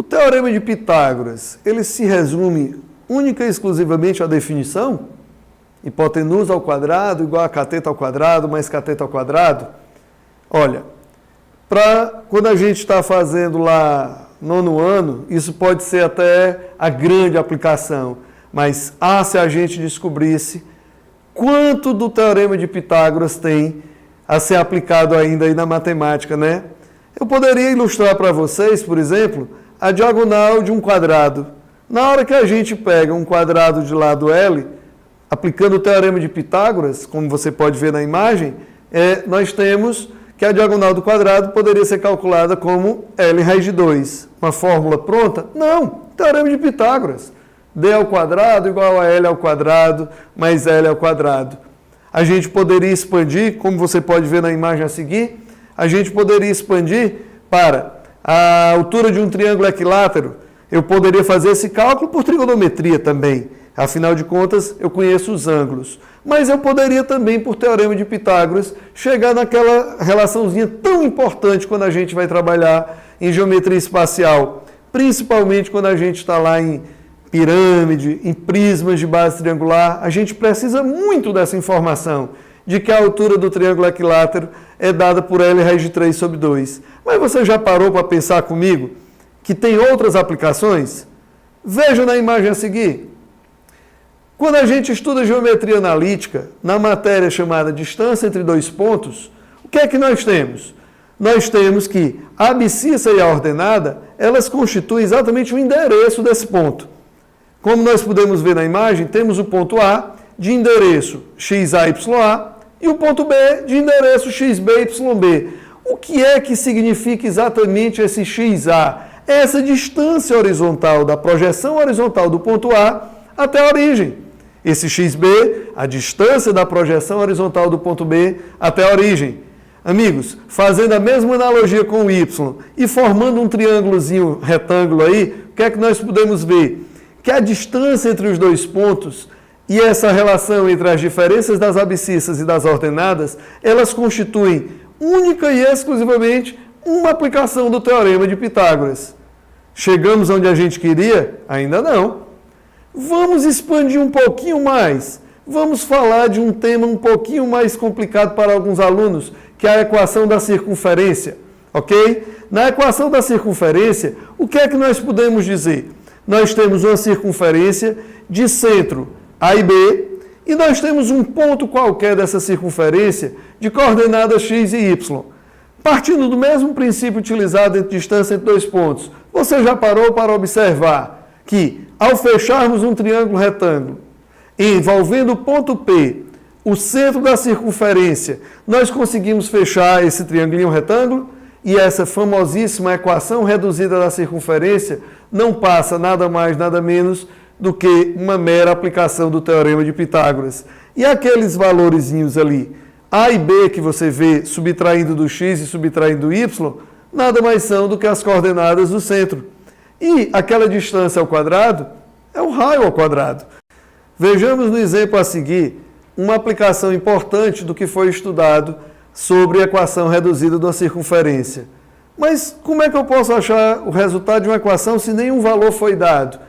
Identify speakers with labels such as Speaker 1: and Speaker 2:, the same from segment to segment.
Speaker 1: teorema de Pitágoras, ele se resume única e exclusivamente à definição? Hipotenusa ao quadrado igual a cateto ao quadrado mais cateto ao quadrado? Olha, quando a gente está fazendo lá nono ano, isso pode ser até a grande aplicação, mas se a gente descobrisse quanto do teorema de Pitágoras tem a ser aplicado ainda aí na matemática, né? Eu poderia ilustrar para vocês, por exemplo, a diagonal de um quadrado. Na hora que a gente pega um quadrado de lado L, aplicando o teorema de Pitágoras, como você pode ver na imagem, nós temos que a diagonal do quadrado poderia ser calculada como L raiz de 2. Uma fórmula pronta? Não, teorema de Pitágoras. D ao quadrado igual a L ao quadrado mais L ao quadrado. A gente poderia expandir, como você pode ver na imagem a seguir, a gente poderia expandir para a altura de um triângulo equilátero. Eu poderia fazer esse cálculo por trigonometria também. Afinal de contas, eu conheço os ângulos. Mas eu poderia também, por teorema de Pitágoras, chegar naquela relaçãozinha tão importante quando a gente vai trabalhar em geometria espacial. Principalmente quando a gente está lá em pirâmide, em prismas de base triangular. A gente precisa muito dessa informação, de que a altura do triângulo equilátero é dada por L raiz de 3 sobre 2. Mas você já parou para pensar comigo que tem outras aplicações? Veja na imagem a seguir. Quando a gente estuda geometria analítica, na matéria chamada distância entre dois pontos, o que é que nós temos? Nós temos que a abscissa e a ordenada, elas constituem exatamente o endereço desse ponto. Como nós podemos ver na imagem, temos o ponto A de endereço XAYA e o ponto B de endereço XBYB. O que é que significa exatamente esse XA? É essa distância horizontal da projeção horizontal do ponto A até a origem. Esse XB, a distância da projeção horizontal do ponto B até a origem. Amigos, fazendo a mesma analogia com o Y e formando um triângulozinho retângulo aí, o que é que nós podemos ver? Que a distância entre os dois pontos e essa relação entre as diferenças das abscissas e das ordenadas, elas constituem única e exclusivamente uma aplicação do teorema de Pitágoras. Chegamos onde a gente queria? Ainda não. Vamos expandir um pouquinho mais. Vamos falar de um tema um pouquinho mais complicado para alguns alunos, que é a equação da circunferência. Ok? Na equação da circunferência, o que é que nós podemos dizer? Nós temos uma circunferência de centro A e B, e nós temos um ponto qualquer dessa circunferência de coordenadas x e y. Partindo do mesmo princípio utilizado entre distância entre dois pontos, você já parou para observar que, ao fecharmos um triângulo retângulo, envolvendo o ponto P, o centro da circunferência, nós conseguimos fechar esse triângulo retângulo? E essa famosíssima equação reduzida da circunferência não passa nada mais, nada menos do que uma mera aplicação do teorema de Pitágoras. E aqueles valorezinhos ali, A e B, que você vê subtraindo do x e subtraindo do y, nada mais são do que as coordenadas do centro. E aquela distância ao quadrado é o raio ao quadrado. Vejamos no exemplo a seguir uma aplicação importante do que foi estudado sobre a equação reduzida da circunferência. Mas como é que eu posso achar o resultado de uma equação se nenhum valor foi dado?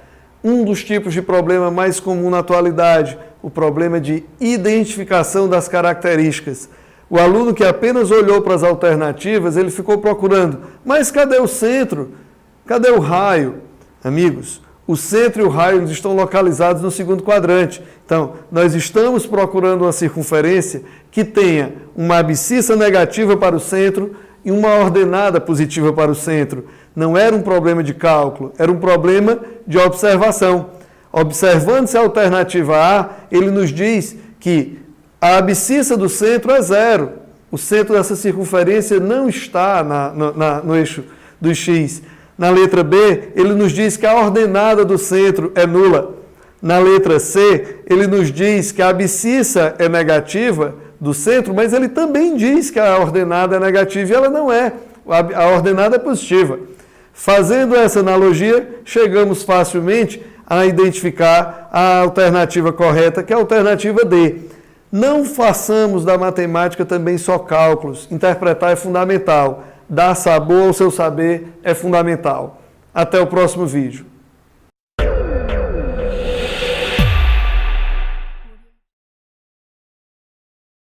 Speaker 1: Um dos tipos de problema mais comum na atualidade, o problema de identificação das características. O aluno que apenas olhou para as alternativas, ele ficou procurando, mas cadê o centro? Cadê o raio? Amigos, o centro e o raio estão localizados no segundo quadrante. Então, nós estamos procurando uma circunferência que tenha uma abscissa negativa para o centro e uma ordenada positiva para o centro. Não era um problema de cálculo, era um problema de observação. Observando-se a alternativa A, ele nos diz que a abscissa do centro é 0. O centro dessa circunferência não está no eixo do x. Na letra B, ele nos diz que a ordenada do centro é nula. Na letra C, ele nos diz que a abscissa é negativa do centro, mas ele também diz que a ordenada é negativa e ela não é. A ordenada é positiva. Fazendo essa analogia, chegamos facilmente a identificar a alternativa correta, que é a alternativa D. Não façamos da matemática também só cálculos. Interpretar é fundamental. Dar sabor ao seu saber é fundamental. Até o próximo vídeo.